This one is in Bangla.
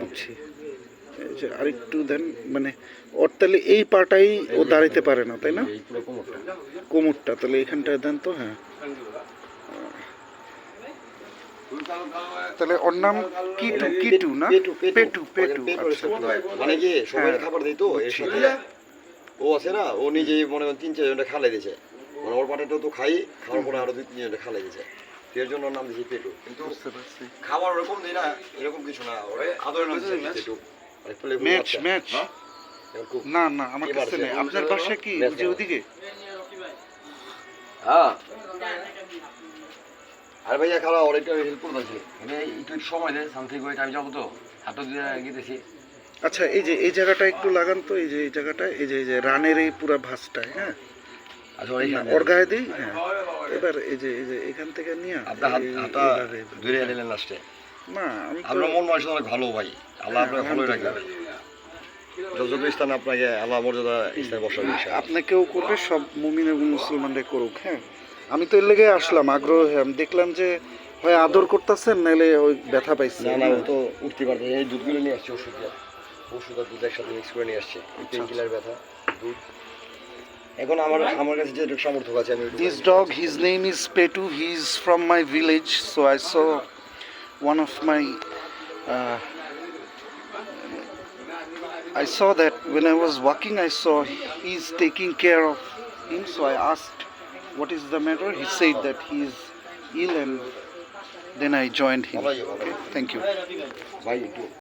বুঝছি। এই যে আরেকটু দেন, মানে ওর তাহলে এই পাটাই ও দাঁড়াইতে পারে না, তাই না? কোমরটা তাহলে এখানটায় দেন তো। হ্যাঁ, তাহলে ওর নাম কিটু, কিটু না পেটু, পেটু। আচ্ছা, মানে কি সবাই হ্যাঁ, খাবার দিত এর সাথে ও আছে না, ও নিজেই মনে করেন 3-4 জনটা খালাই দিয়েছে, মানে ওর পাটাটাও তো খাই, খাওয়ার পরে আরো 2-3 জনটা খালাই দিয়েছে, এর জন্য ওর নাম দিয়েছি পেটু। কিন্তু বুঝতে পারছি। খাবার ওরকম দিই না, এরকম কিছু না, ওরে আদরের নাম দিয়েছি পেটু। মানে playful ম্যাচ বাচ্চা। ম্যাচ এখন খুব না না, আমার কাছে নেই। আপনার পাশে কি ওই যে ওদিকে? হ্যাঁ। আর ভাইয়া খাওয়া ওর একটু হেল্প করে দিয়েছি, এটা একটু সময় দেয় সামথিং ওয়েট, আমি যাবো তো হাতটা দিয়ে গিয়েছি। আচ্ছা, এই যে এই জায়গাটা একটু লাগান তো, এই যে এই জায়গাটা, এই যে রানের এই পুরো ভাঁজটায়। হ্যাঁ, আচ্ছা ওর গায়ে দিই। হ্যাঁ, এবার এই যে এখান থেকে নিয়ে আপনার হাতটা ধরে নিলেন লাস্টে। না, আমি তো আপনার মন মানুষ অনেক ভালো ভাই, আল্লাহ আপনাকে ভালোই রাখবে। যত স্থান আপনাকে আল্লাহ মর্যাদা স্থানে বসাবে। আপনাকেও করবে, সব মুমিন এবং মুসলমানরা করুক। হ্যাঁ, আমি তো এর লেগে আসলাম আগ্রহ হয়ে। আমি দেখলাম যে হয় আদর করতেছেন, নাহলে ওই ব্যথা পাইছে। না না, ও তো উঠতে পারবে। এই দুধগুলো নিয়ে আসছে, ওষুধ আর দুধ একসাথে মিক্স করে নিয়ে আসছে, পেন কিলার ব্যথা দুধ। এখন আমার কাছে যে সামর্থ্য আছে আমি This dog, his name is Petu. He is from my village. So I saw one of my I saw that when I was walking, I saw he's taking care of him. So I asked, what is the matter? He said that he is ill, and then I joined him. Okay, thank you. ভাই একটু